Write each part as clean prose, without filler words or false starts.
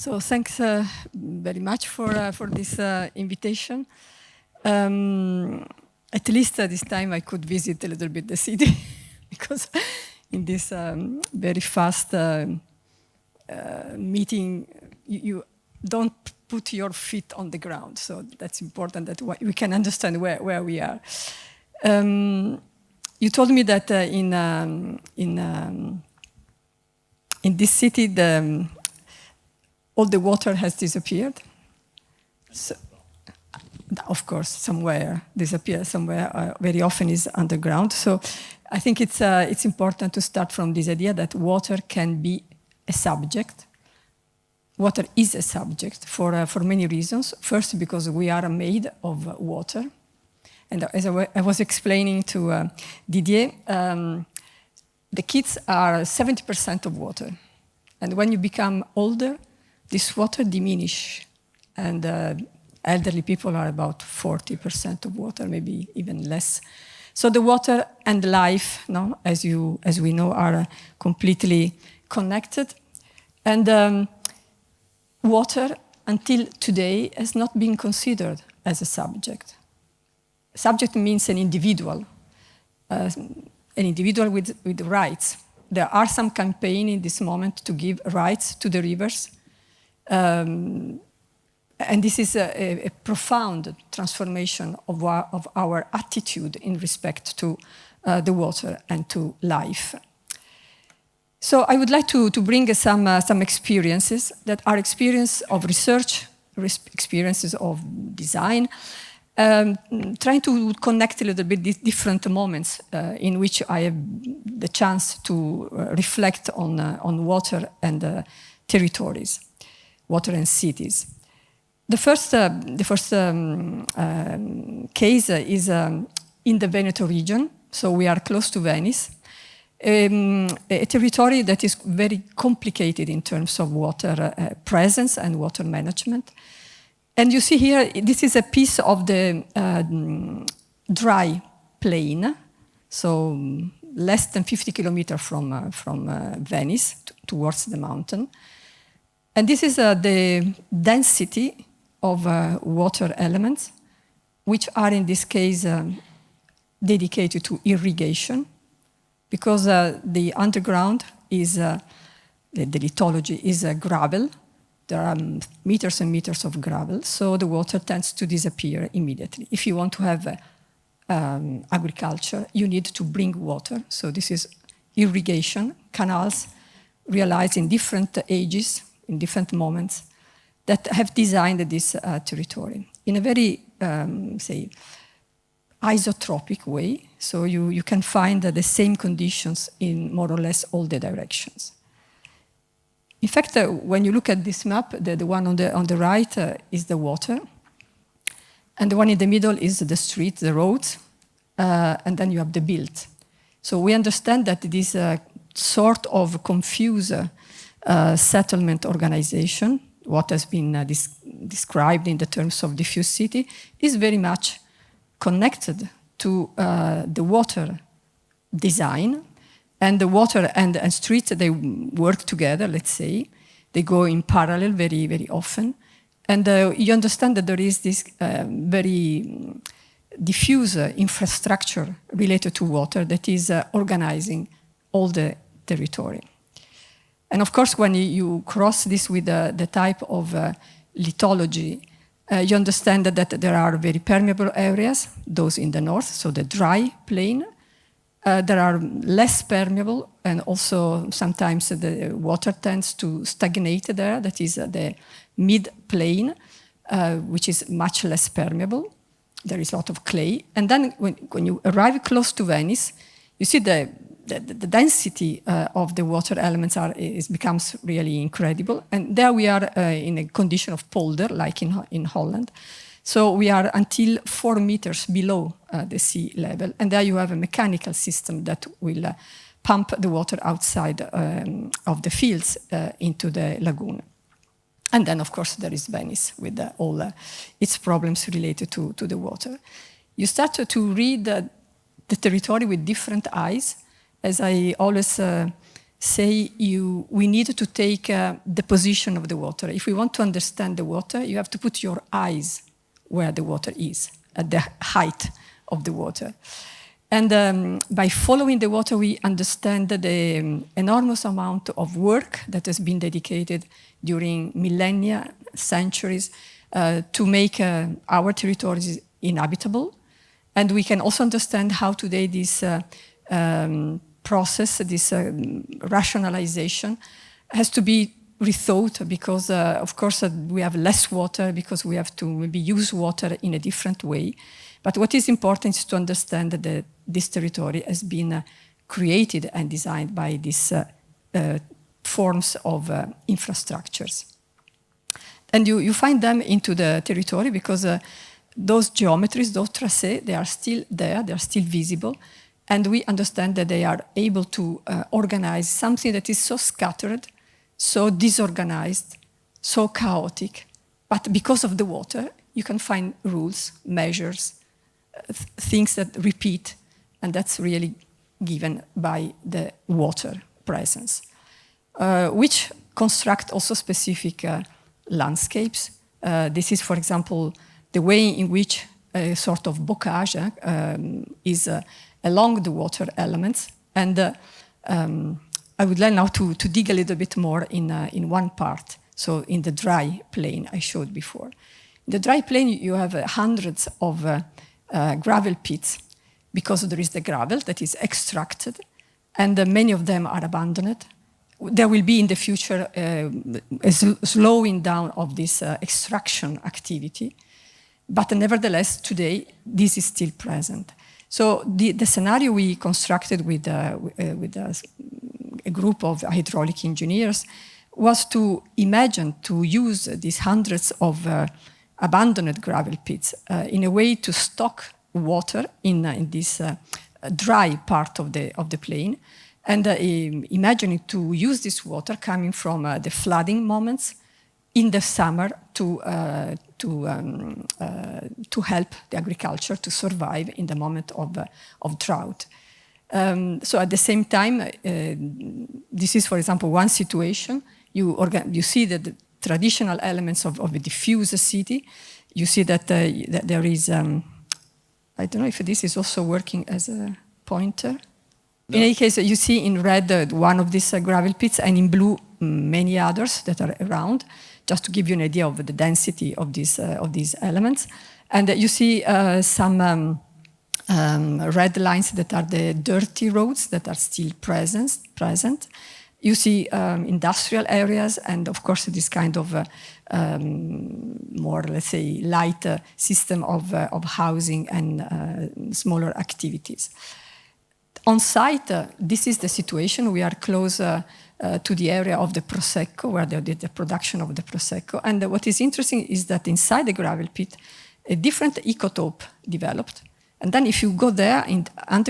So thanks very much for this invitation. At least this time I could visit a little bit the city because in this very fast meeting, you don't put your feet on the ground. So that's important that we can understand where we are. You told me that in this city, all the water has disappeared. So, of course, somewhere disappears, somewhere very often is underground. So I think it's important to start from this idea that water can be a subject. Water is a subject for many reasons. First, because we are made of water. And as I was explaining to Didier, the kids are 70% of water. And when you become older, this water diminishes. And elderly people are about 40% of water, maybe even less. So the water and life, no, as we know, are completely connected. And water, until today, has not been considered as a subject. Subject means an individual with rights. There are some campaigns in this moment to give rights to the rivers. And this is a profound transformation of our attitude in respect to the water and to life. So I would like to bring some experiences that are experiences of research, experiences of design, trying to connect a little bit these different moments in which I have the chance to reflect on water and territories, water and cities. The first case is in the Veneto region, so we are close to Venice, a territory that is very complicated in terms of water presence and water management. And you see here, this is a piece of the dry plain, so less than 50 kilometers from Venice towards the mountain. And this is the density of water elements, which are in this case dedicated to irrigation, because the underground is, the lithology is gravel. There are meters and meters of gravel, so the water tends to disappear immediately. If you want to have agriculture, you need to bring water. So this is irrigation, canals realized in different ages, in different moments, that have designed this territory in a very, say, isotropic way. So you can find the same conditions in more or less all the directions. In fact, when you look at this map, the one on the right is the water, and the one in the middle is the street, the roads, and then you have the build. So we understand that this sort of confused settlement organization, what has been described in the terms of diffuse city, is very much connected to the water design. And the water and streets, they work together, let's say. They go in parallel very, very often. And you understand that there is this very diffuse infrastructure related to water that is organizing all the territory. And of course, when you cross this with the type of lithology, you understand that there are very permeable areas, those in the north, so the dry plain. There are less permeable, and also sometimes the water tends to stagnate there. That is the mid-plain, which is much less permeable. There is a lot of clay. And then when you arrive close to Venice, you see the density of the water elements becomes really incredible. And there we are in a condition of polder, like in Holland. So we are until 4 meters below the sea level. And there you have a mechanical system that will pump the water outside of the fields into the lagoon. And then, of course, there is Venice with all its problems related to the water. You start to read the territory with different eyes. As I always say we need to take the position of the water. If we want to understand the water, you have to put your eyes where the water is, at the height of the water. And by following the water, we understand the enormous amount of work that has been dedicated during millennia, centuries, to make our territories inhabitable. And we can also understand how today this process, this rationalization, has to be rethought because, of course, we have less water because we have to maybe use water in a different way. But what is important is to understand that this territory has been created and designed by these forms of infrastructures. And you find them into the territory because those geometries, those tracés, they are still there, they are still visible. And we understand that they are able to organize something that is so scattered, so disorganized, so chaotic. But because of the water, you can find rules, measures, things that repeat, and that's really given by the water presence, which construct also specific landscapes. This is, for example, the way in which a sort of bocage is along the water elements. And I would like now to dig a little bit more in one part, so in the dry plain I showed before. In the dry plain, you have hundreds of gravel pits because there is the gravel that is extracted, and many of them are abandoned. There will be in the future a slowing down of this extraction activity, but nevertheless, today, this is still present. So the scenario we constructed with a group of hydraulic engineers was to imagine to use these hundreds of abandoned gravel pits in a way to stock water in this dry part of the plain, and imagining to use this water coming from the flooding moments in the summer to help the agriculture to survive in the moment of drought. So at the same time, this is, for example, one situation. You see that the traditional elements of a diffuse city. You see that, that there is, I don't know if this is also working as a pointer. No. In any case, you see in red one of these gravel pits, and in blue many others that are around, just to give you an idea of the density of these elements. And you see some red lines that are the dirty roads that are still present. You see industrial areas, and of course this kind of more, let's say, light system of housing and smaller activities. On site, this is the situation. We are close to the area of the Prosecco, where they did the production of the Prosecco. And what is interesting is that inside the gravel pit, a different ecotope developed. And then if you go there on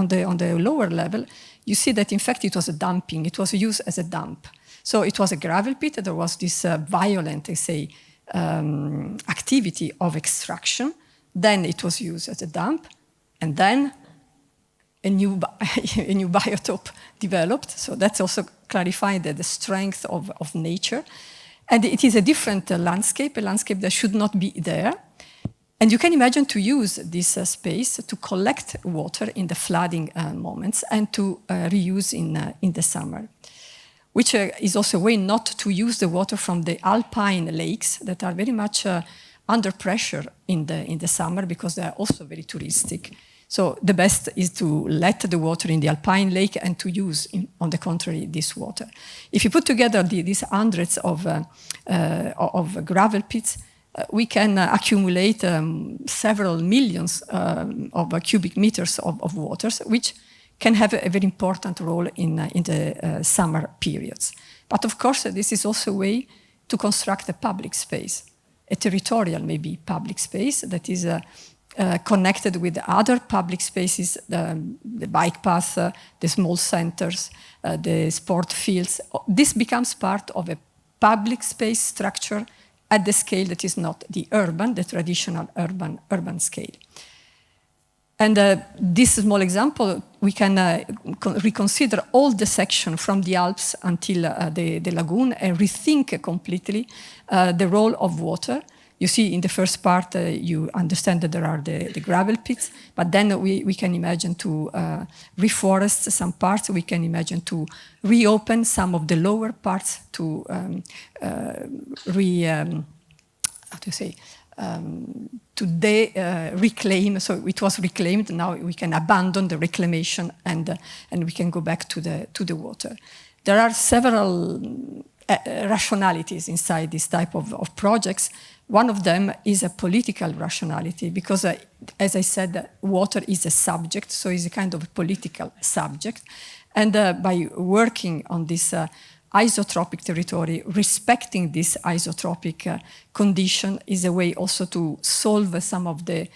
the lower level, you see that in fact it was a dumping. It was used as a dump. So it was a gravel pit. There was this violent, say, activity of extraction. Then it was used as a dump. And then a new biotope developed. So that's also clarifying the strength of nature. And it is a different landscape, a landscape that should not be there. And you can imagine to use this space to collect water in the flooding moments and to reuse in the summer, which is also a way not to use the water from the alpine lakes that are very much under pressure in the summer because they are also very touristic. So the best is to let the water in the alpine lake and to use, on the contrary, this water. If you put together these hundreds of gravel pits, we can accumulate several millions of cubic meters of waters, which can have a very important role in the summer periods. But of course, this is also a way to construct a public space, a territorial, maybe, public space that is connected with other public spaces, the bike path, the small centers, the sport fields. This becomes part of a public space structure at the scale that is not the traditional urban scale. And this small example, we can reconsider all the section from the Alps until the lagoon and rethink completely the role of water. You see, in the first part, you understand that there are the gravel pits, but then we can imagine to reforest some parts. We can imagine to reopen some of the lower parts to reclaim. So it was reclaimed. Now we can abandon the reclamation and we can go back to the water. There are several rationalities inside this type of projects. One of them is a political rationality because, as I said, water is a subject, so it's a kind of political subject. And by working on this isotropic territory, respecting this isotropic condition is a way also to solve some of the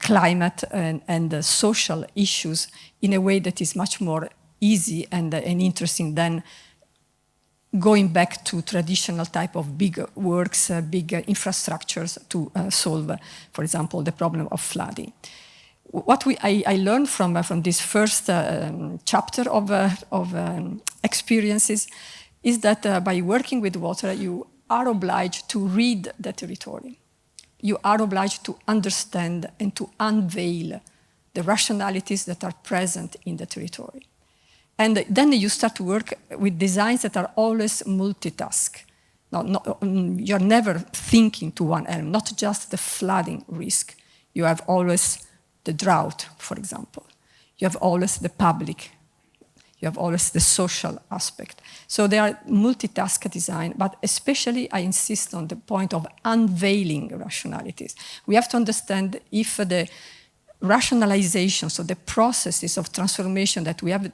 climate and social issues in a way that is much more easy and interesting than going back to traditional type of big works, big infrastructures to solve, for example, the problem of flooding. What I learned from this first chapter of experiences is that by working with water, you are obliged to read the territory. You are obliged to understand and to unveil the rationalities that are present in the territory. And then you start to work with designs that are always multitask. You're never thinking to one element, not just the flooding risk. You have always the drought, for example. You have always the public. You have always the social aspect. So they are multitask design, but especially I insist on the point of unveiling rationalities. We have to understand if the rationalization, so the processes of transformation that we have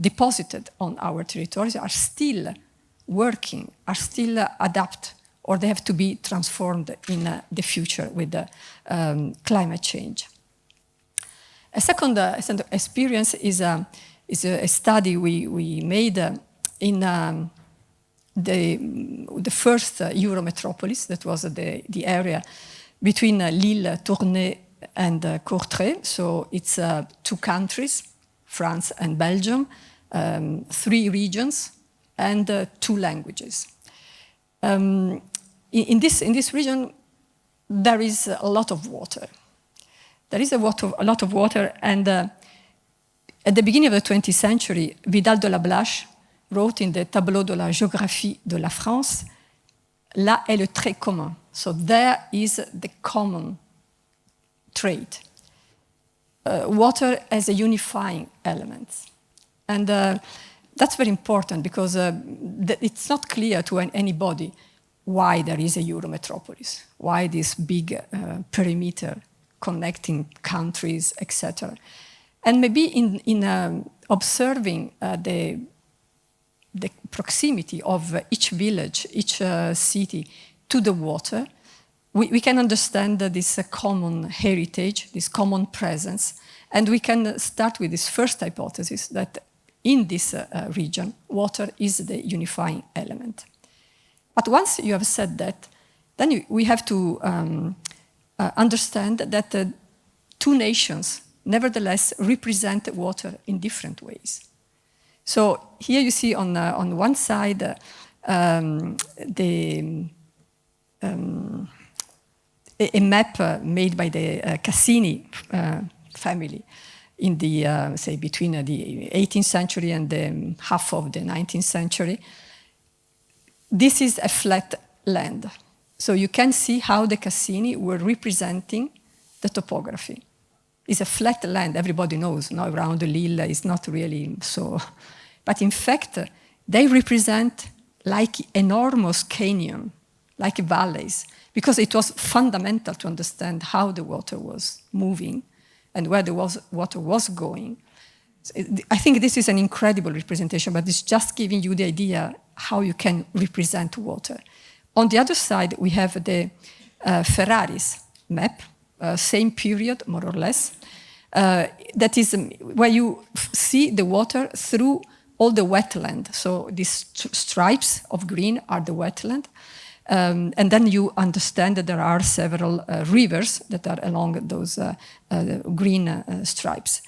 deposited on our territories are still working, are still adapt, or they have to be transformed in the future with the climate change. A second experience is a study we made in the first Eurometropolis, that was the area between Lille, Tournai, and Courtrai. So it's 2 countries, France and Belgium, 3 regions, and 2 languages. In this region, there is a lot of water. There is a lot of water, and at the beginning of the 20th century, Vidal de la Blache wrote in the Tableau de la géographie de la France, là est le trait commun. So there is the common trait. Water as a unifying element. And that's very important because it's not clear to anybody why there is a Eurometropolis, why this big perimeter connecting countries, etc. And maybe in observing the proximity of each village, each city to the water, we can understand this common heritage, this common presence, and we can start with this first hypothesis that in this region, water is the unifying element. But once you have said that, then we have to understand that 2 nations nevertheless represent water in different ways. So here you see on one side a map made by the Cassini family in the, say, between the 18th century and the half of the 19th century. This is a flat land. So you can see how the Cassini were representing the topography. It's a flat land, everybody knows, now around Lille is not really so. But in fact, they represent like enormous canyon, like valleys, because it was fundamental to understand how the water was moving and where the water was going. I think this is an incredible representation, but it's just giving you the idea how you can represent water. On the other side, we have the Ferraris map, same period, more or less. That is where you see the water through all the wetland. So these stripes of green are the wetland. And then you understand that there are several rivers that are along those green stripes.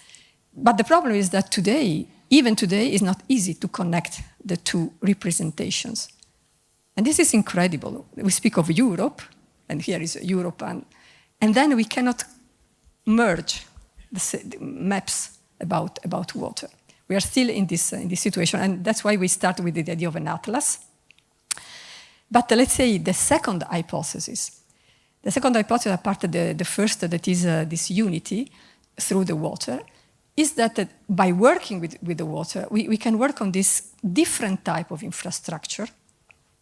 But the problem is that today, even today, it's not easy to connect the two representations. And this is incredible. We speak of Europe, and here is Europan, and then we cannot merge the maps about water. We are still in this situation, and that's why we start with the idea of an atlas. But let's say the second hypothesis, apart of the first, that is this unity through the water, is that by working with the water, we can work on this different type of infrastructure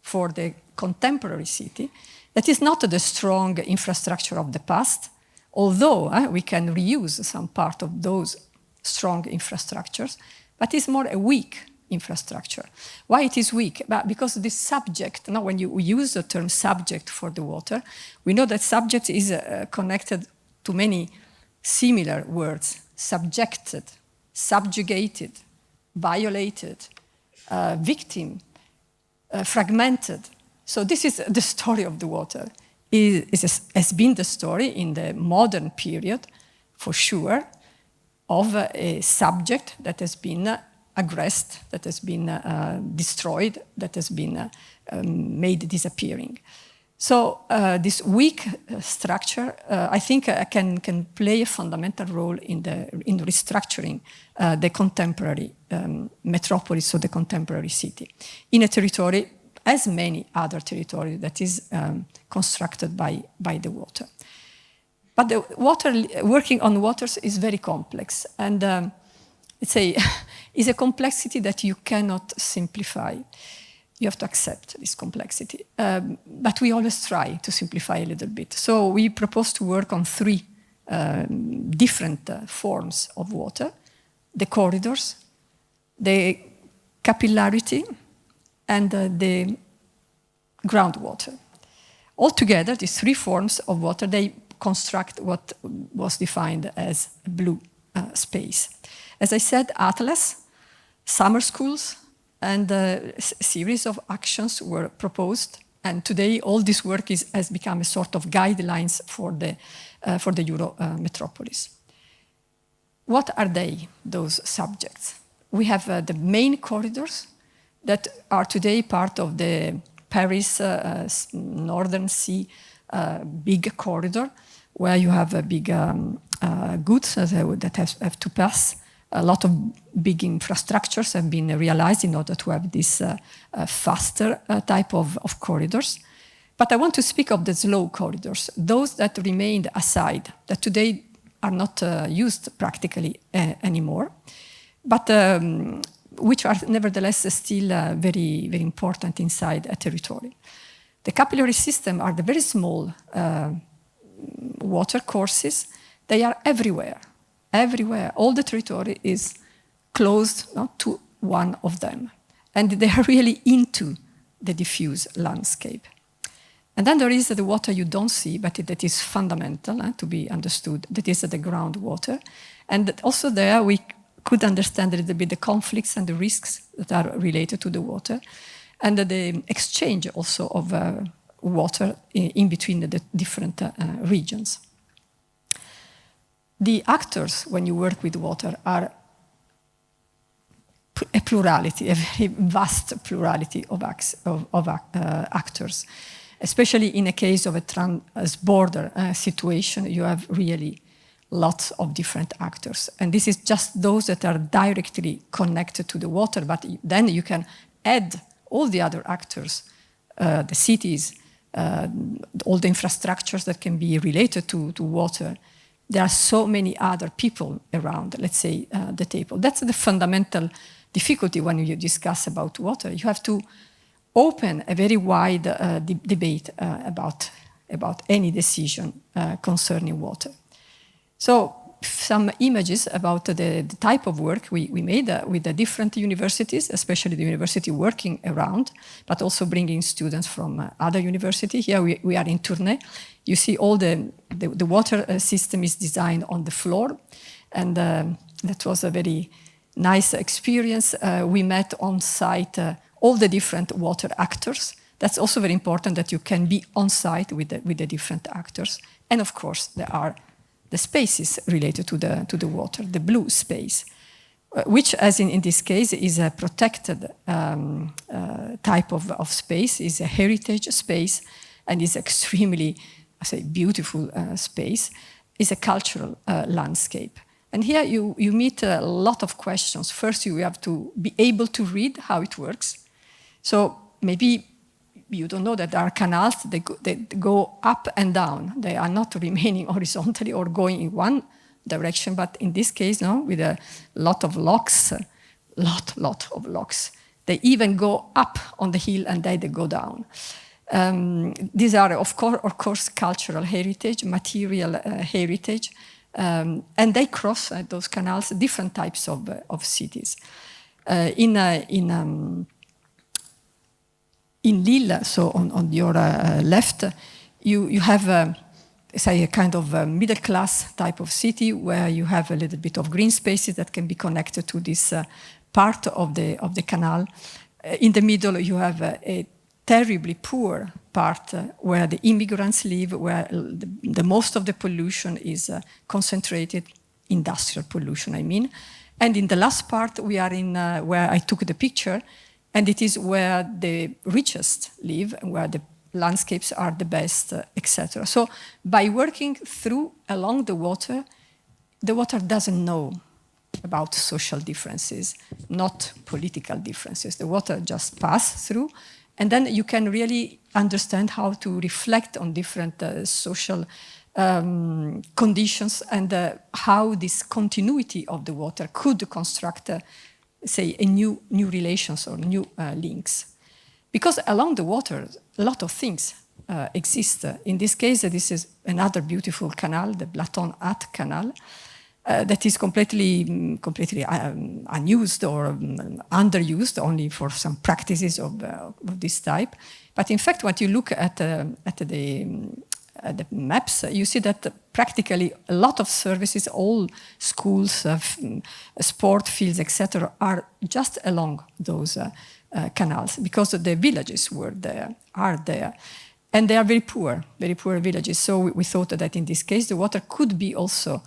for the contemporary city that is not the strong infrastructure of the past, although we can reuse some part of those strong infrastructures, but it's more a weak infrastructure. Why it is weak? Because this subject, now when you use the term subject for the water, we know that subject is connected to many similar words: subjected, subjugated, violated, victim, fragmented. So this is the story of the water. It has been the story in the modern period, for sure, of a subject that has been aggressed, that has been destroyed, that has been made disappearing. So this weak structure, I think, can play a fundamental role in restructuring the contemporary metropolis, or the contemporary city, in a territory, as many other territories, that is constructed by the water. But the working on waters is very complex, and let's say, is a complexity that you cannot simplify. You have to accept this complexity. But we always try to simplify a little bit. So we propose to work on three different forms of water: the corridors, the capillarity, and the groundwater. Altogether, these three forms of water, they construct what was defined as blue space. As I said, atlas, summer schools, and a series of actions were proposed. And today, all this work has become a sort of guidelines for the Euro metropolis. What are they, those subjects? We have the main corridors that are today part of the Paris Northern Sea big corridor, where you have a big goods that have to pass. A lot of big infrastructures have been realized in order to have this faster type of corridors. But I want to speak of the slow corridors, those that remained aside, that today are not used practically anymore, but which are nevertheless still very, very important inside a territory. The capillary system are the very small water courses. They are everywhere. Everywhere, all the territory is closed to one of them. And they are really into the diffuse landscape. And then there is the water you don't see, but that is fundamental to be understood. That is the groundwater. And also there we could understand a little bit the conflicts and the risks that are related to the water, and the exchange also of water in between the different regions. The actors, when you work with water, are a plurality, a very vast plurality of actors. Especially in a case of a trans-border situation, you have really lots of different actors. And this is just those that are directly connected to the water, but then you can add all the other actors, the cities, all the infrastructures that can be related to water. There are so many other people around, let's say, the table. That's the fundamental difficulty when you discuss about water. You have to open a very wide debate about any decision concerning water. So some images about the type of work we made with the different universities, especially the university working around, but also bringing students from other universities. Here we are in Tournai. You see all the water system is designed on the floor, and that was a very nice experience. We met on site all the different water actors That's also very important that you can be on site with the different actors. And of course, there are the spaces related to the water, the blue space, which, as in this case, is a protected type of space, is a heritage space, and is extremely, I say, beautiful space, is a cultural landscape. And here you meet a lot of questions. First, you have to be able to read how it works. So maybe you don't know that there are canals, they go up and down. They are not remaining horizontally or going in one direction, but in this case, no, with a lot of locks, lot of locks. They even go up on the hill and then they go down. These are, of course, cultural heritage, material heritage, and they cross those canals different types of cities. In Lille, so on your left, you have say a kind of middle-class type of city where you have a little bit of green spaces that can be connected to this part of the canal. In the middle, you have a terribly poor part where the immigrants live, where the most of the pollution is concentrated, industrial pollution, I mean. And in the last part, we are in where I took the picture, and it is where the richest live, where the landscapes are the best, etc. So by working along the water doesn't know about social differences, not political differences. The water just passes through, and then you can really understand how to reflect on different social conditions and how this continuity of the water could construct say, a new relations or new links. Because along the water, a lot of things exist. In this case, this is another beautiful canal, the Blaton-Hatt Canal, that is completely unused or underused only for some practices of this type. But in fact, when you look at the maps, you see that practically a lot of services, all schools, sport fields, etc., are just along those canals because the villages are there. And they are very poor villages. So we thought that in this case, the water could be also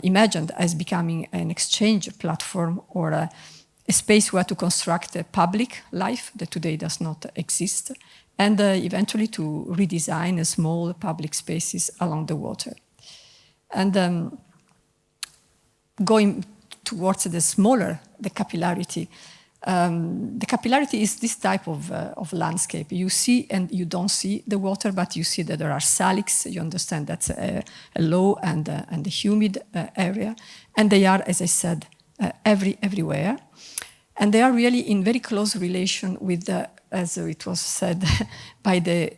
imagined as becoming an exchange platform or a space where to construct a public life that today does not exist, and eventually to redesign small public spaces along the water. And going towards the capillarity. The capillarity is this type of landscape. You see and you don't see the water, but you see that there are salics. You understand that's a low and a humid area. And they are, as I said, everywhere. And they are really in very close relation with the, as it was said, by the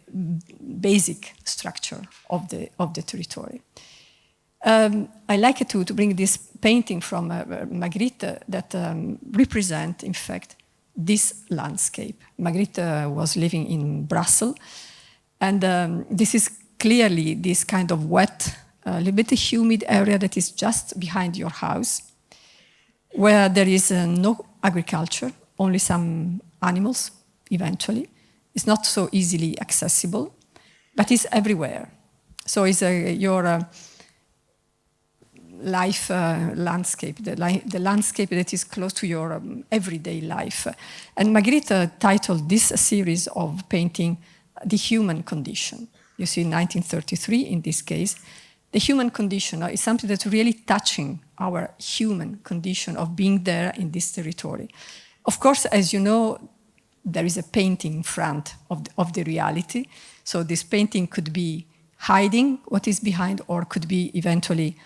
basic structure of the territory. I like to bring this painting from Magritte that represent, in fact, this landscape. Magritte was living in Brussels, and this is clearly this kind of wet, a little bit humid area that is just behind your house, where there is no agriculture, only some animals, eventually. It's not so easily accessible, but it's everywhere. So it's your life landscape, the landscape that is close to your everyday life. And Magritte titled this series of painting The Human Condition. You see, 1933 in this case. The human condition is something that's really touching our human condition of being there in this territory. Of course, as you know, there is a painting in front of the reality. So this painting could be hiding what is behind, or could be eventually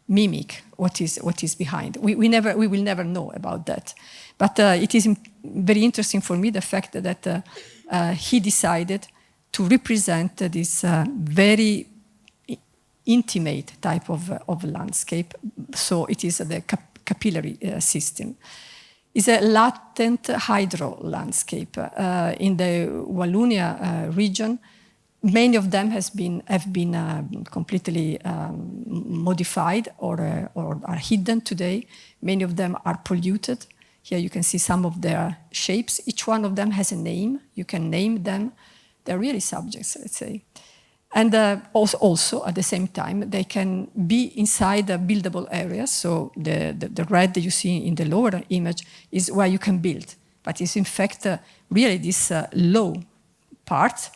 mimic what is behind. We will never know about that. But it is very interesting for me the fact that he decided to represent this very intimate type of landscape. So it is the capillary system. It's a latent hydro landscape. In the Wallonia region, many of them have been completely modified or are hidden today. Many of them are polluted. Here you can see some of their shapes. Each one of them has a name. You can name them. They're really subjects, let's say. And also, at the same time, they can be inside the buildable areas. So the red that you see in the lower image is where you can build. But it's in fact really this low part.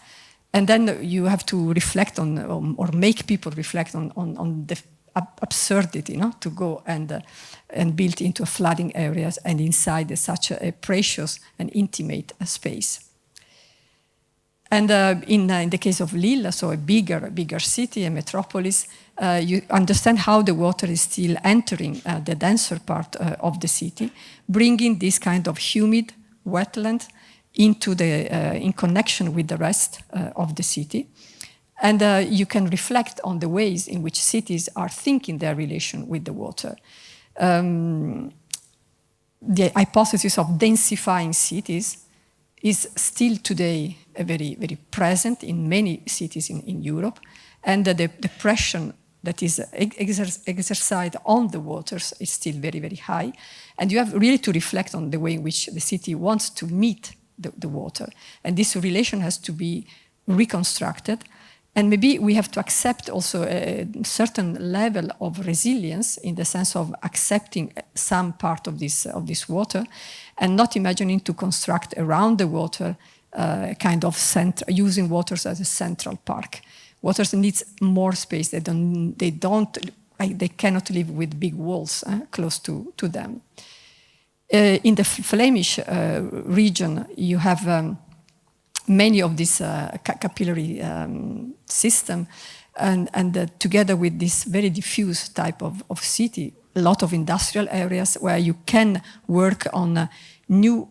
And then you have to reflect on, or make people reflect on the absurdity, to go and build into flooding areas and inside such a precious and intimate space. And in the case of Lille, so a bigger city, a metropolis, you understand how the water is still entering the denser part of the city, bringing this kind of humid wetland into in connection with the rest of the city. And you can reflect on the ways in which cities are thinking their relation with the water. The hypothesis of densifying cities is still today very, very present in many cities in Europe. And the pressure that is exercised on the waters is still very, very high. And you have really to reflect on the way in which the city wants to meet the water. And this relation has to be reconstructed. And maybe we have to accept also a certain level of resilience in the sense of accepting some part of this water and not imagining to construct around the water kind of using waters as a central park. Waters needs more space. They cannot live with big walls close to them. In the Flemish region, you have many of this capillary system, and together with this very diffuse type of city, a lot of industrial areas where you can work on new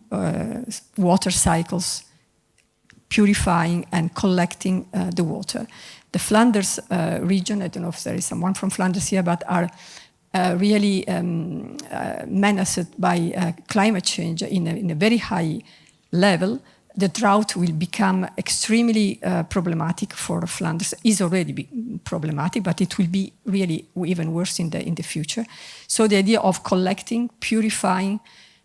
water cycles, purifying and collecting the water. The Flanders region, I don't know if there is someone from Flanders here, but are really menaced by climate change in a very high level. The drought will become extremely problematic for Flanders. Is already problematic, but it will be really even worse in the future. So the idea of collecting, purifying,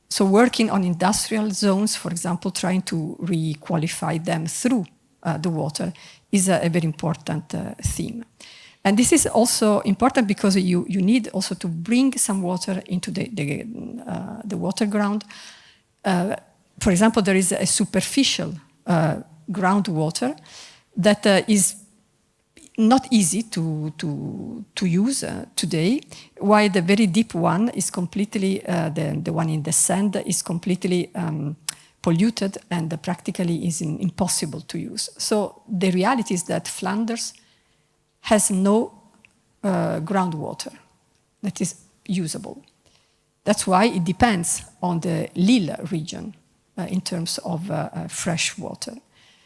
so working on industrial zones, for example, trying to re-qualify them through the water is a very important theme. And this is also important because you need also to bring some water into the water ground. For example, there is a superficial groundwater that is not easy to use today, while the very deep one is completely, the one in the sand is completely polluted and practically is impossible to use. So the reality is that Flanders has no groundwater that is usable. That's why it depends on the Lille region in terms of fresh water.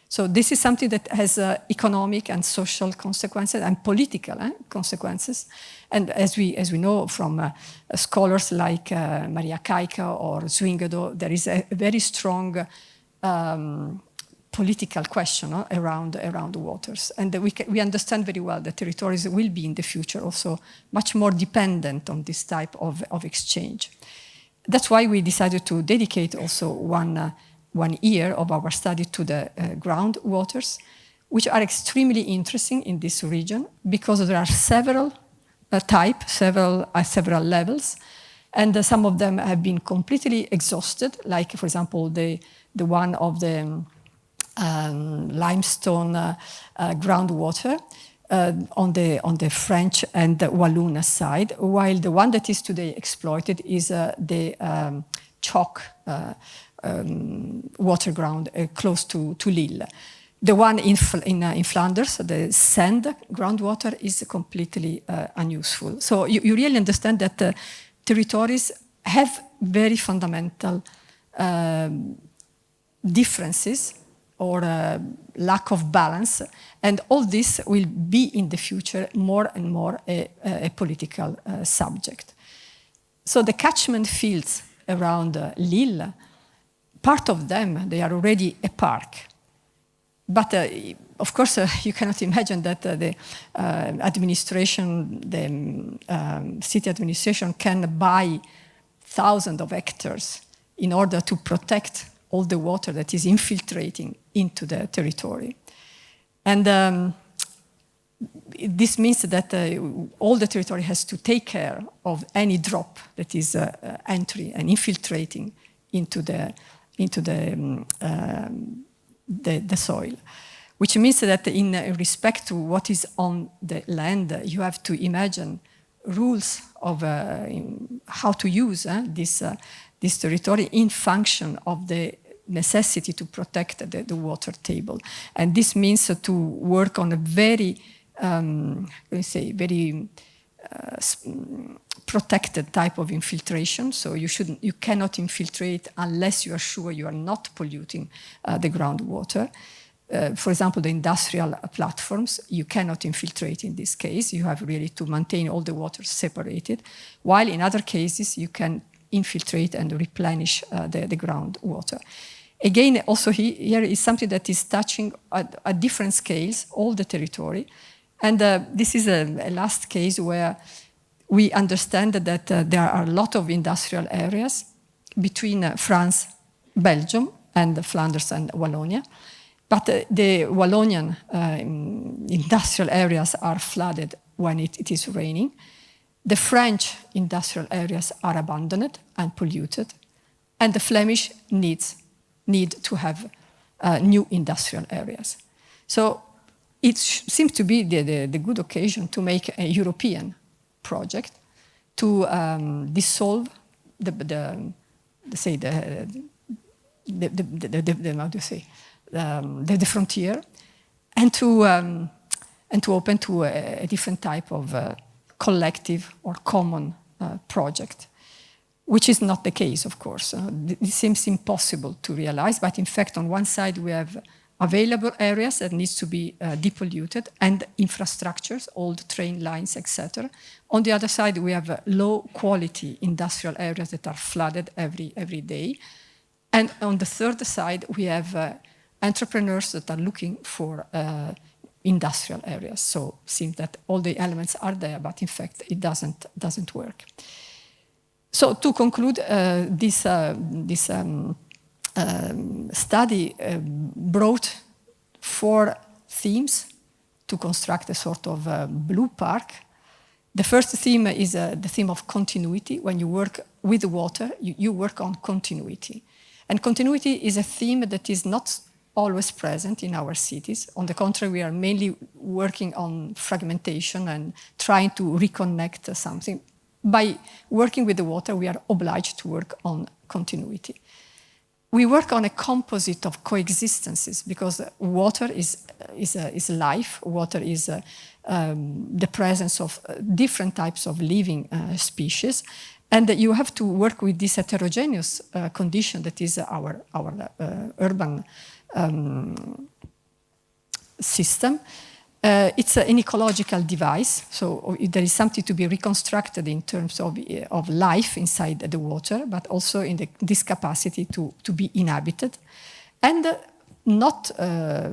So this is something that has economic and social consequences and political consequences. And as we know from scholars like Maria Kaika or Zwingedo, there is a very strong political question around the waters. And we understand very well that territories will be in the future also much more dependent on this type of exchange. That's why we decided to dedicate also one year of our study to the groundwaters, which are extremely interesting in this region because there are several types, several levels, and some of them have been completely exhausted, like, for example, the one of the limestone groundwater on the French and the Walloon side, while the one that is today exploited is the chalk water ground close to Lille. The one in Flanders, the sand groundwater, is completely unuseful. So you really understand that territories have very fundamental differences or lack of balance, and all this will be in the future more and more a political subject. So the catchment fields around Lille, part of them, they are already a park. But of course, you cannot imagine that the administration, the city administration can buy thousands of hectares in order to protect all the water that is infiltrating into the territory. And this means that all the territory has to take care of any drop that is entering and infiltrating into the soil, which means that in respect to what is on the land, you have to imagine rules of how to use this territory in function of the necessity to protect the water table. And this means to work on a very, very protected type of infiltration. So you cannot infiltrate unless you are sure you are not polluting the groundwater. For example, the industrial platforms, you cannot infiltrate in this case. You have really to maintain all the water separated, while in other cases you can infiltrate and replenish the groundwater. Again, also here is something that is touching at different scales all the territory. And this is a last case where we understand that there are a lot of industrial areas between France, Belgium, and Flanders and Wallonia. But the Wallonian industrial areas are flooded when it is raining. The French industrial areas are abandoned and polluted. And the Flemish need to have new industrial areas. So it seems to be the good occasion to make a European project to dissolve the frontier and to open to a different type of collective or common project, which is not the case, of course. It seems impossible to realize, but in fact, on one side, we have available areas that needs to be depolluted and infrastructures, old train lines, etc. On the other side, we have low-quality industrial areas that are flooded every day. And on the third side, we have entrepreneurs that are looking for industrial areas. So it seems that all the elements are there, but in fact, it doesn't work. So to conclude, this study brought 4 themes to construct a sort of blue park. The first theme is the theme of continuity. When you work with water, you work on continuity. And continuity is a theme that is not always present in our cities. On the contrary, we are mainly working on fragmentation and trying to reconnect something. By working with the water, we are obliged to work on continuity. We work on a composite of coexistences because water is life. Water is the presence of different types of living species. And you have to work with this heterogeneous condition that is our urban system. It's an ecological device, so there is something to be reconstructed in terms of life inside the water, but also in this capacity to be inhabited. And not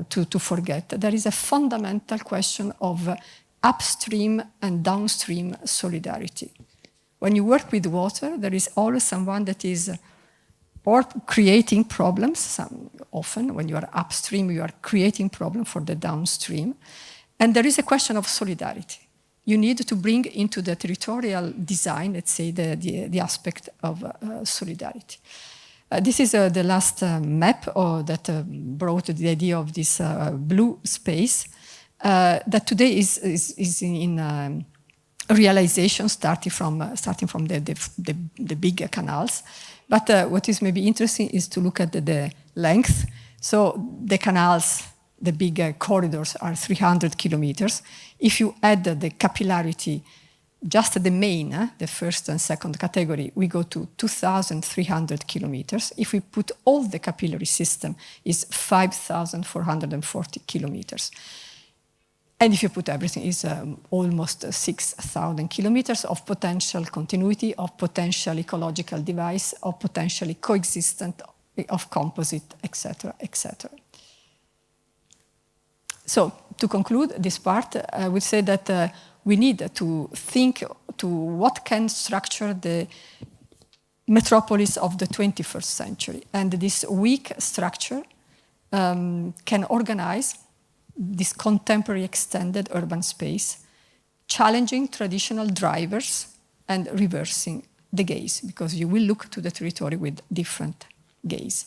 to forget, there is a fundamental question of upstream and downstream solidarity. When you work with water, there is always someone that is or creating problems. Often, when you are upstream, you are creating problems for the downstream. And there is a question of solidarity. You need to bring into the territorial design, let's say, the aspect of solidarity. This is the last map that brought the idea of this blue space that today is in realization, starting from the big canals. But what is maybe interesting is to look at the length. So the canals, the big corridors are 300 kilometers. If you add the capillarity, just the main, the first and second category, we go to 2,300 kilometers. If we put all the capillary system, is 5,440 kilometers. And if you put everything, it's almost 6,000 kilometers of potential continuity, of potential ecological device, of potentially coexistent, of composite, etc., etc. So to conclude this part, I would say that we need to think to what can structure the metropolis of the 21st century. And this weak structure can organize this contemporary extended urban space, challenging traditional drivers and reversing the gaze, because you will look to the territory with different gaze.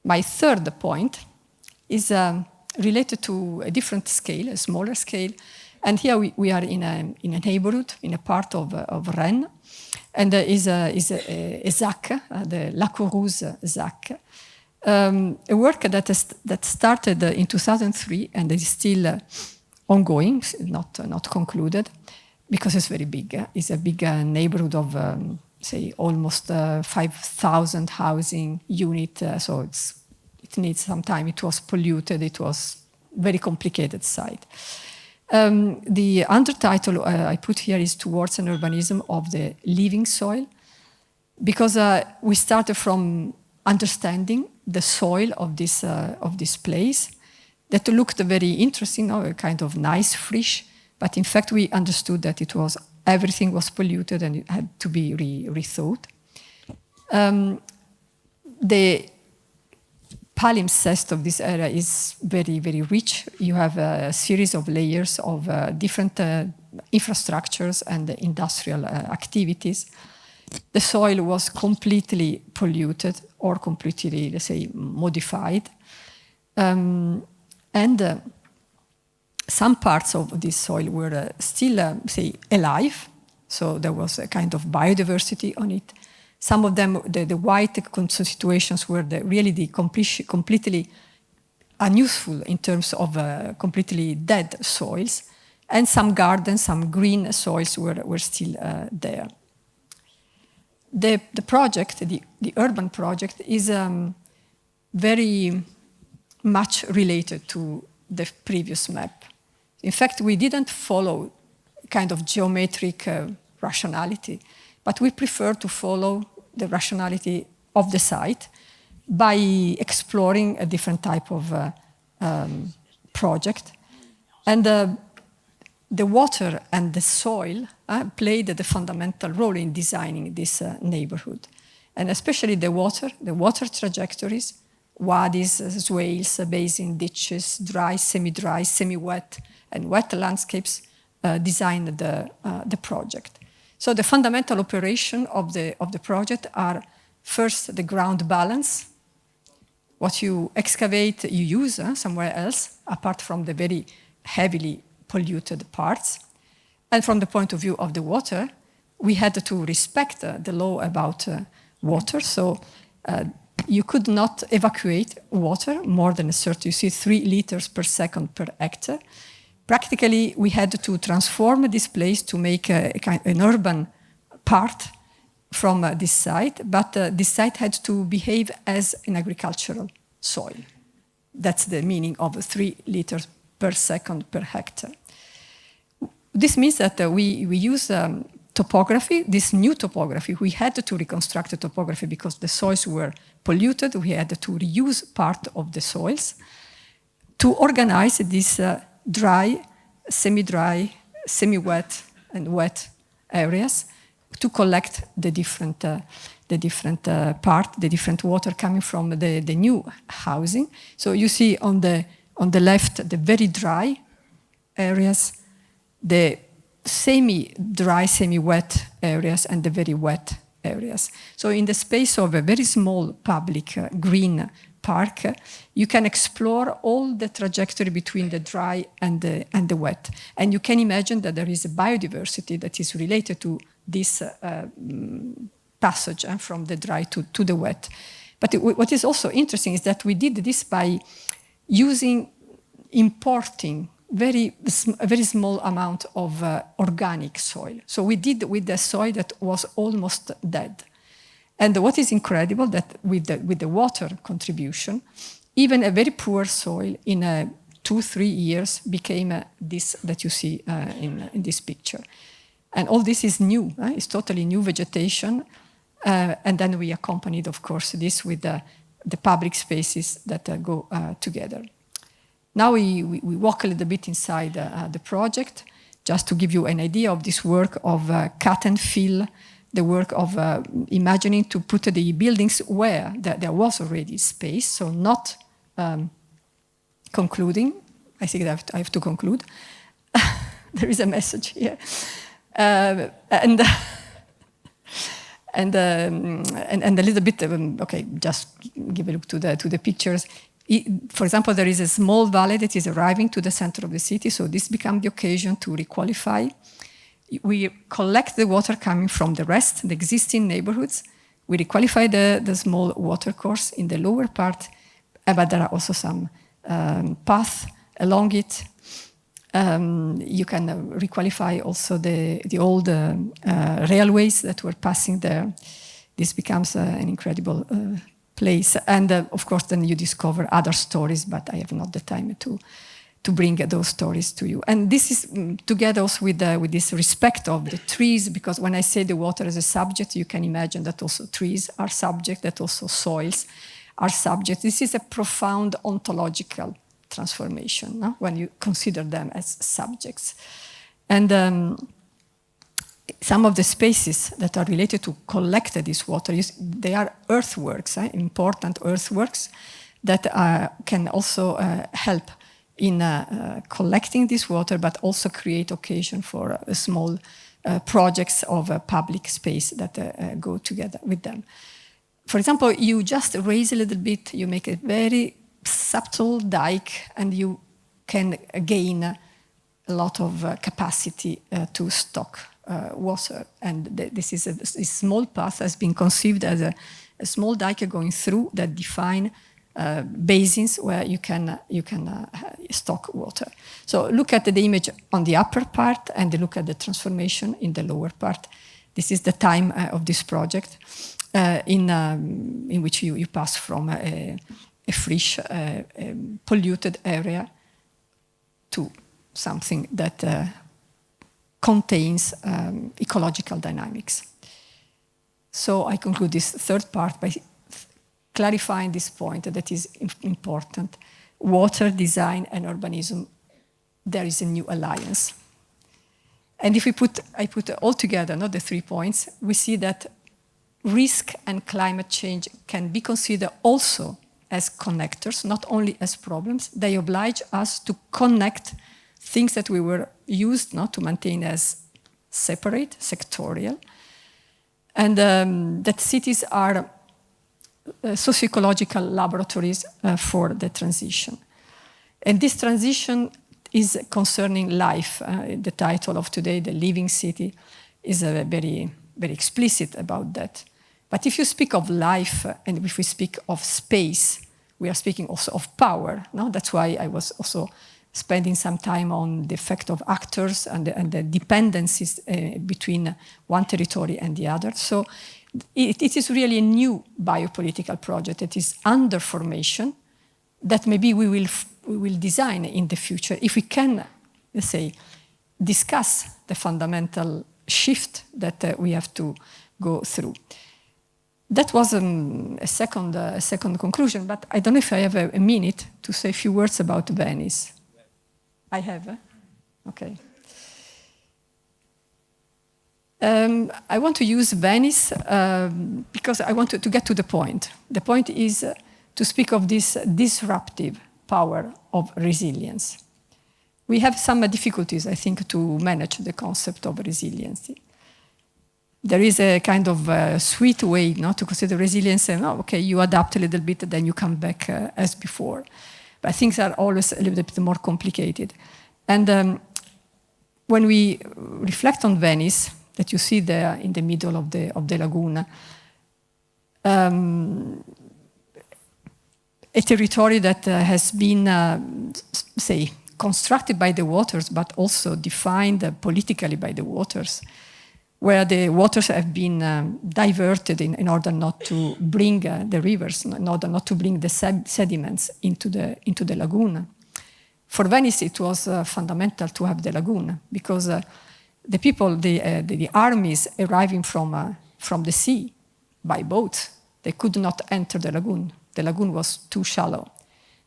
My third point is related to a different scale, a smaller scale. And here we are in a neighborhood, in a part of Rennes, and is a ZAC, the La Courrouze ZAC, a work that started in 2003 and is still ongoing, not concluded, because it's very big. It's a big neighborhood of, say, almost 5,000 housing unit. So it needs some time. It was polluted. It was very complicated site. The undertitle I put here is Towards an Urbanism of the Living Soil, because we started from understanding the soil of this place that looked very interesting, a kind of nice, fresh, but in fact we understood that everything was polluted and it had to be rethought. The palimpsest of this area is very, very rich. You have a series of layers of different infrastructures and industrial activities. The soil was completely polluted or completely, let's say, modified. And some parts of this soil were still, say, alive. So there was a kind of biodiversity on it. Some of them, the white situations were really completely unuseful in terms of completely dead soils. And some gardens, some green soils were still there. The project, the urban project, is very much related to the previous map. In fact, we didn't follow kind of geometric rationality, but we prefer to follow the rationality of the site by exploring a different type of project. And the water and the soil played the fundamental role in designing this neighborhood. And especially the water trajectories, wadis, swales, basin, ditches, dry, semi-dry, semi-wet, and wet landscapes designed the project. So the fundamental operation of the project are first the ground balance. What you excavate, you use somewhere else, apart from the very heavily polluted parts. And from the point of view of the water, we had to respect the law about water. So you could not evacuate water more than a certain, 3 liters per second per hectare. Practically, we had to transform this place to make an urban part from this site, but this site had to behave as an agricultural soil. That's the meaning of 3 liters per second per hectare. This means that we use topography, this new topography. We had to reconstruct the topography because the soils were polluted. We had to reuse part of the soils to organize this dry, semi-dry, semi-wet, and wet areas to collect the different water coming from the new housing. So you see on the left the very dry areas, the semi-dry, semi-wet areas, and the very wet areas. So in the space of a very small public green park, you can explore all the trajectory between the dry and the wet. And you can imagine that there is a biodiversity that is related to this passage from the dry to the wet. But what is also interesting is that we did this by importing a very small amount of organic soil. So we did with the soil that was almost dead. And what is incredible that with the water contribution, even a very poor soil in 2-3 years became this that you see in this picture. And all this is new. It's totally new vegetation. And then we accompanied, of course, this with the public spaces that go together. Now we walk a little bit inside the project, just to give you an idea of this work of cut and fill the work of imagining to put the buildings where there was already space, so not concluding. I think that I have to conclude. There is a message here. And a little bit, okay, just give a look to the pictures. For example, there is a small valley that is arriving to the center of the city, so this becomes the occasion to requalify. We collect the water coming from the rest, the existing neighborhoods. We requalify the small water course in the lower part, but there are also some paths along it. You can requalify also the old railways that were passing there. This becomes an incredible place. And of course, then you discover other stories, but I have not the time to bring those stories to you. And this is together also with this respect of the trees, because when I say the water as a subject, you can imagine that also trees are subject, that also soils are subject. This is a profound ontological transformation, no? When you consider them as subjects. And some of the spaces that are related to collect this water, they are earthworks, important earthworks that can also help in collecting this water, but also create occasion for small projects of public space that go together with them. For example, you just raise a little bit, you make a very subtle dike, and you can gain a lot of capacity to stock water. And this small path has been conceived as a small dike going through that define basins where you can stock water. So look at the image on the upper part and look at the transformation in the lower part. This is the time of this project in which you pass from a fresh, polluted area to something that contains ecological dynamics. So I conclude this third part by clarifying this point that is important. Water, design, and urbanism, there is a new alliance. And if I put all together, not the 3 points, we see that risk and climate change can be considered also as connectors, not only as problems. They oblige us to connect things that we were used not to maintain as separate, sectorial, and that cities are socio-ecological laboratories for the transition. And this transition is concerning life. The title of today, The Living City, is very, very explicit about that. But if you speak of life, and if we speak of space, we are speaking also of power. No? That's why I was also spending some time on the effect of actors and the dependencies between one territory and the other. So it is really a new biopolitical project that is under formation, that maybe we will design in the future if we can, let's say, discuss the fundamental shift that we have to go through. That was a second conclusion, but I don't know if I have a minute to say a few words about Venice. I have? Okay. I want to use Venice because I want to get to the point. The point is to speak of this disruptive power of resilience. We have some difficulties, I think, to manage the concept of resiliency. There is a kind of sweet way to consider resilience, and okay, you adapt a little bit, then you come back as before. But things are always a little bit more complicated. And when we reflect on Venice, that you see there in the middle of the lagoon, a territory that has been, say, constructed by the waters, but also defined politically by the waters, where the waters have been diverted in order not to bring the rivers, in order not to bring the sediments into the lagoon. For Venice, it was fundamental to have the lagoon, because the people, the armies arriving from the sea by boat, they could not enter the lagoon. The lagoon was too shallow.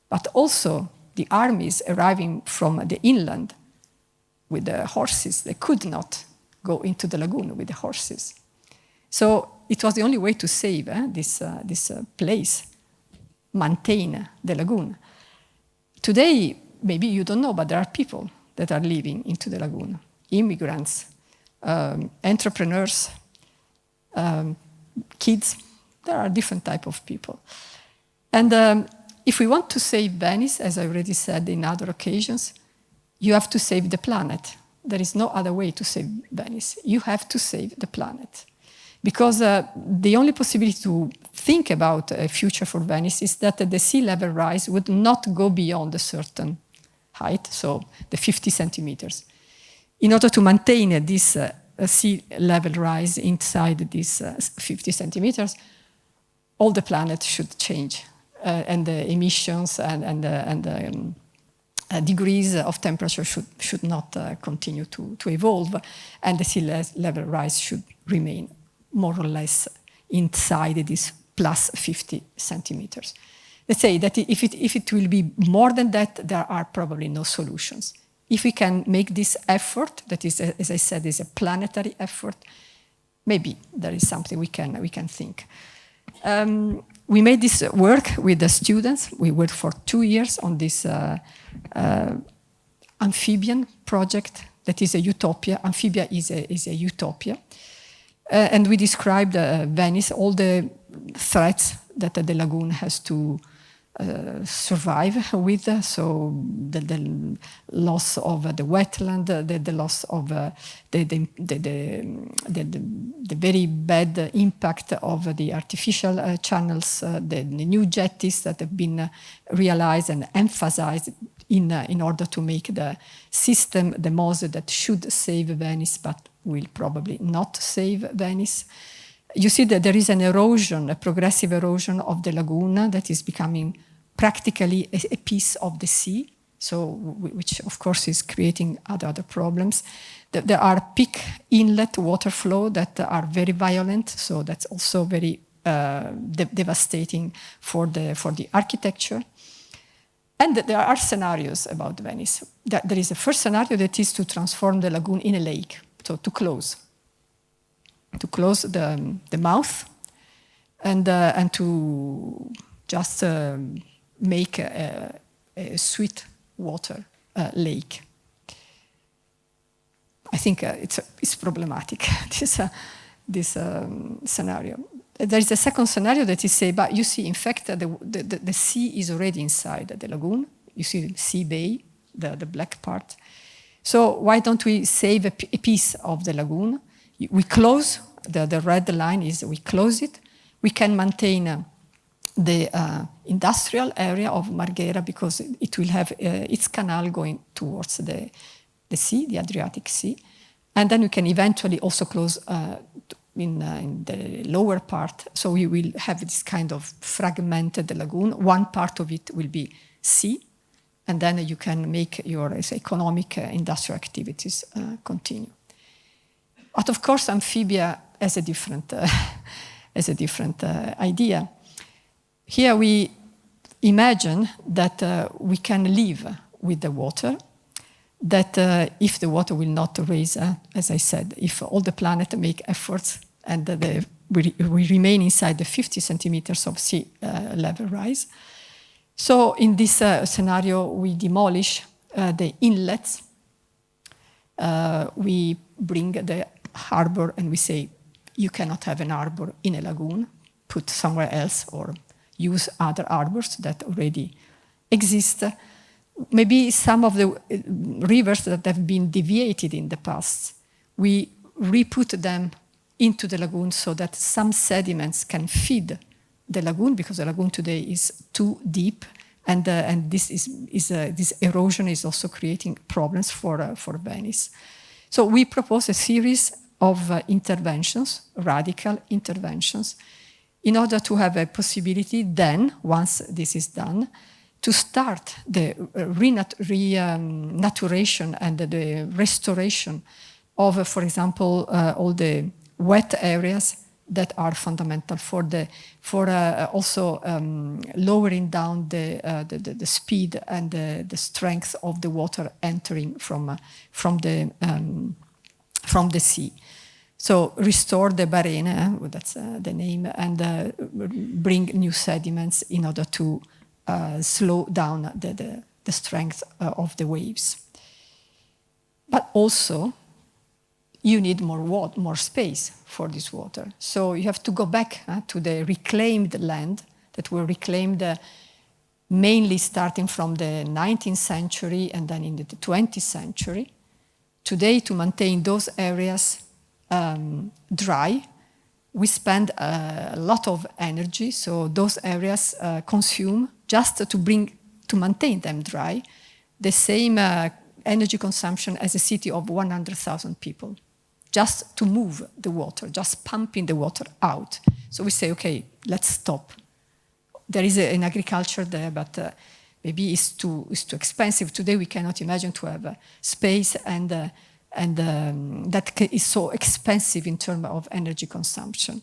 But also the armies arriving from the inland with the horses, they could not go into the lagoon with the horses. So it was the only way to save this place, maintain the lagoon. Today, maybe you don't know, but there are people that are living into the lagoon, immigrants, entrepreneurs, kids. There are different types of people. And if we want to save Venice, as I already said in other occasions, you have to save the planet. There is no other way to save Venice. You have to save the planet. Because the only possibility to think about a future for Venice is that the sea level rise would not go beyond a certain height, so the 50 centimeters. In order to maintain this sea level rise inside these 50 centimeters, all the planet should change. And the emissions and degrees of temperature should not continue to evolve, and the sea level rise should remain more or less inside this plus 50 centimeters. Let's say that if it will be more than that, there are probably no solutions. If we can make this effort, that is, as I said, is a planetary effort, maybe there is something we can think. We made this work with the students. We worked for 2 years on this amphibian project that is a utopia. Amphibia is a utopia. And we described Venice, all the threats that the lagoon has to survive with, so the loss of the wetland, the loss of the very bad impact of the artificial channels, the new jetties that have been realized and emphasized in order to make the system the most that should save Venice, but will probably not save Venice. You see that there is an erosion, a progressive erosion of the lagoon that is becoming practically a piece of the sea, so which of course is creating other problems. There are peak inlet water flow that are very violent, so that's also very devastating for the architecture. And there are scenarios about Venice. There is a first scenario that is to transform the lagoon in a lake, so to close the mouth and to just make a sweet water lake. I think it's problematic, this scenario. There is a second scenario that is say, but you see, in fact, the sea is already inside the lagoon. You see the sea bay, the black part. So why don't we save a piece of the lagoon? We close, the red line is we close it. We can maintain the industrial area of Marghera because it will have its canal going towards the sea, the Adriatic Sea. And then we can eventually also close in the lower part. So we will have this kind of fragmented lagoon. One part of it will be sea, and then you can make your economic industrial activities continue. But of course, amphibia has a different idea. Here we imagine that we can live with the water, that if the water will not raise, as I said, if all the planet make efforts and we remain inside the 50 centimeters of sea level rise. So in this scenario, we demolish the inlets. We bring the harbor and we say, you cannot have an harbor in a lagoon, put somewhere else or use other harbors that already exist. Maybe some of the rivers that have been deviated in the past, we re-put them into the lagoon so that some sediments can feed the lagoon, because the lagoon today is too deep, and this erosion is also creating problems for Venice. So we propose a series of interventions, radical interventions, in order to have a possibility then, once this is done, to start the renaturation and the restoration of, for example, all the wet areas that are fundamental for also lowering down the speed and the strength of the water entering from the sea. So restore the barene, that's the name, and bring new sediments in order to slow down the strength of the waves. But also, you need more space for this water. So you have to go back to the reclaimed land that were reclaimed mainly starting from the 19th century and then in the 20th century. Today, to maintain those areas dry, we spend a lot of energy, so those areas consume, just to maintain them dry, the same energy consumption as a city of 100,000 people, just to move the water, just pumping the water out. So we say, okay, let's stop. There is an agriculture there, but maybe it's too expensive. Today we cannot imagine to have space and that is so expensive in terms of energy consumption.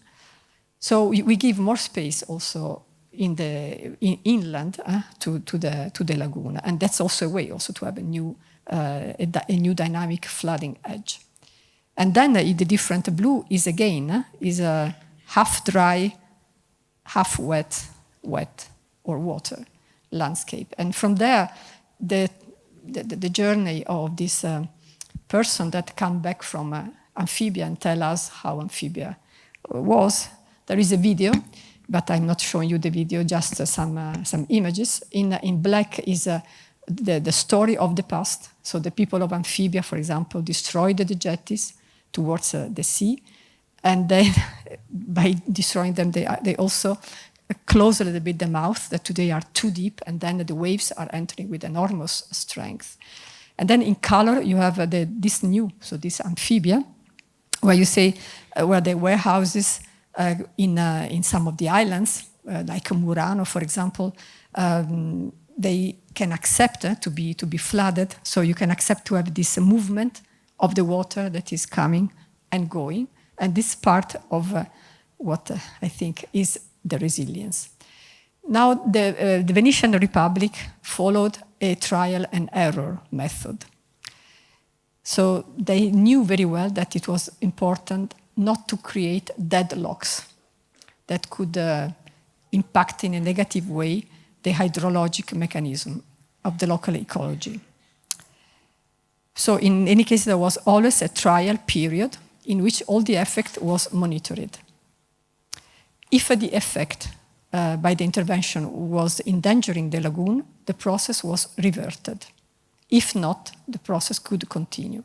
So we give more space also in the inland to the lagoon, and that's also a way also to have a new dynamic flooding edge. And then the different blue is again is a half dry, half wet or water landscape. And from there, the journey of this person that come back from Amphibia and tell us how Amphibia was. There is a video, but I'm not showing you the video, just some images. In black is the story of the past. So the people of Amphibia, for example, destroyed the jetties towards the sea. And then by destroying them, they also close a little bit the mouth that today are too deep, and then the waves are entering with enormous strength. And then in color, you have this Amphibia, where you say, where the warehouses in some of the islands, like Murano, for example, they can accept to be flooded. So you can accept to have this movement of the water that is coming and going. And this part of what I think is the resilience. Now, the Venetian Republic followed a trial and error method. So they knew very well that it was important not to create deadlocks that could impact in a negative way the hydrologic mechanism of the local ecology. So in any case, there was always a trial period in which all the effect was monitored. If the effect by the intervention was endangering the lagoon, the process was reverted. If not, the process could continue.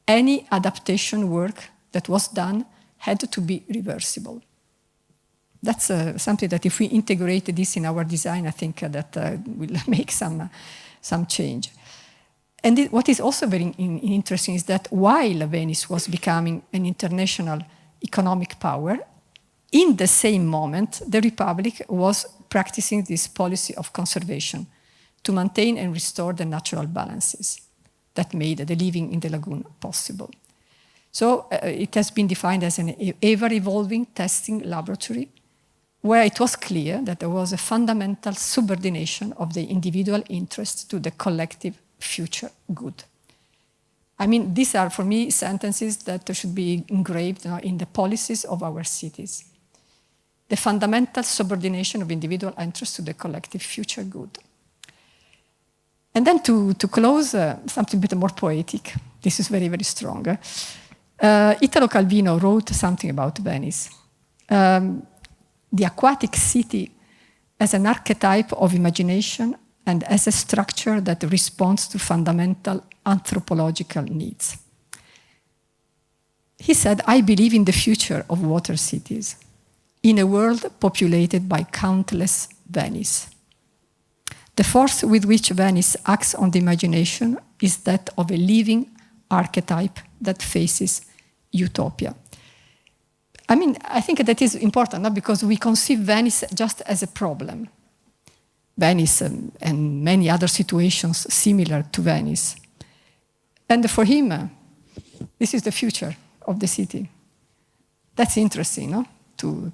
Any adaptation work that was done had to be reversible. That's something that if we integrate this in our design, I think that will make some change. And what is also very interesting is that while Venice was becoming an international economic power, in the same moment, the Republic was practicing this policy of conservation to maintain and restore the natural balances that made the living in the lagoon possible. So it has been defined as an ever-evolving testing laboratory where it was clear that there was a fundamental subordination of the individual interest to the collective future good. I mean, these are, for me, sentences that should be engraved in the policies of our cities. The fundamental subordination of individual interest to the collective future good. And then to close, something a bit more poetic. This is very, very strong. Italo Calvino wrote something about Venice. The aquatic city as an archetype of imagination and as a structure that responds to fundamental anthropological needs. He said, I believe in the future of water cities, in a world populated by countless Venice. The force with which Venice acts on the imagination is that of a living archetype that faces utopia. I mean, I think that is important, not because we conceive Venice just as a problem. Venice and many other situations similar to Venice. And for him, this is the future of the city. That's interesting, no? To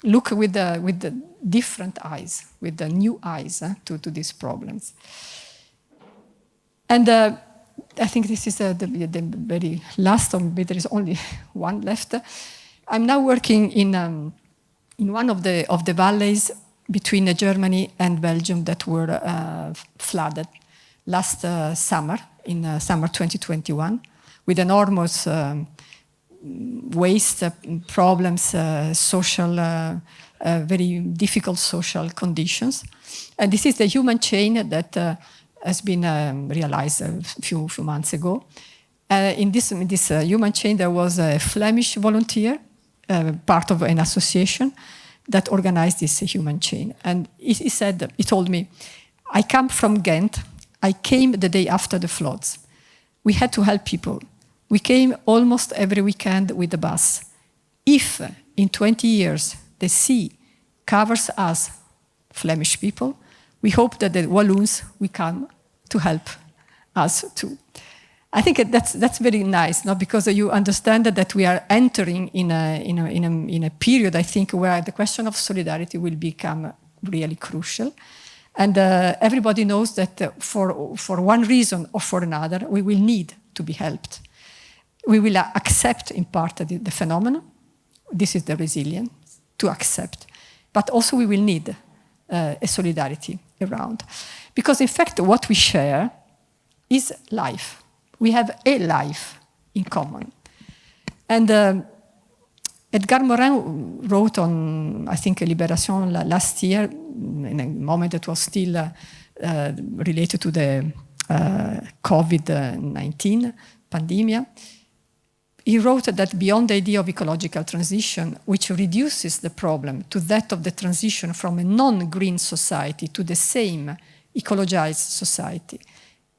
look with the different eyes, with the new eyes to these problems. And I think this is the very last, or maybe there is only one left. I'm now working in one of the valleys between Germany and Belgium that were flooded last summer, in summer 2021, with enormous waste problems, social, very difficult social conditions. And this is the human chain that has been realized a few months ago. In this human chain, there was a Flemish volunteer, part of an association that organized this human chain. And he told me, I come from Ghent. I came the day after the floods. We had to help people. We came almost every weekend with the bus. If in 20 years the sea covers us, Flemish people, we hope that the Walloons will come to help us too. I think that's very nice, not because you understand that we are entering in a period, I think, where the question of solidarity will become really crucial. And everybody knows that for one reason or for another, we will need to be helped. We will accept, in part, the phenomenon. This is the resilience, to accept. But also we will need a solidarity around. Because, in fact, what we share is life. We have a life in common. And Edgar Morin wrote on, I think, Libération last year, in a moment that was still related to the COVID-19 pandemic. He wrote that beyond the idea of ecological transition, which reduces the problem to that of the transition from a non-green society to the same ecologized society,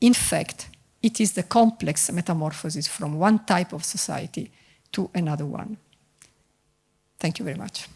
in fact, it is the complex metamorphosis from one type of society to another one. Thank you very much.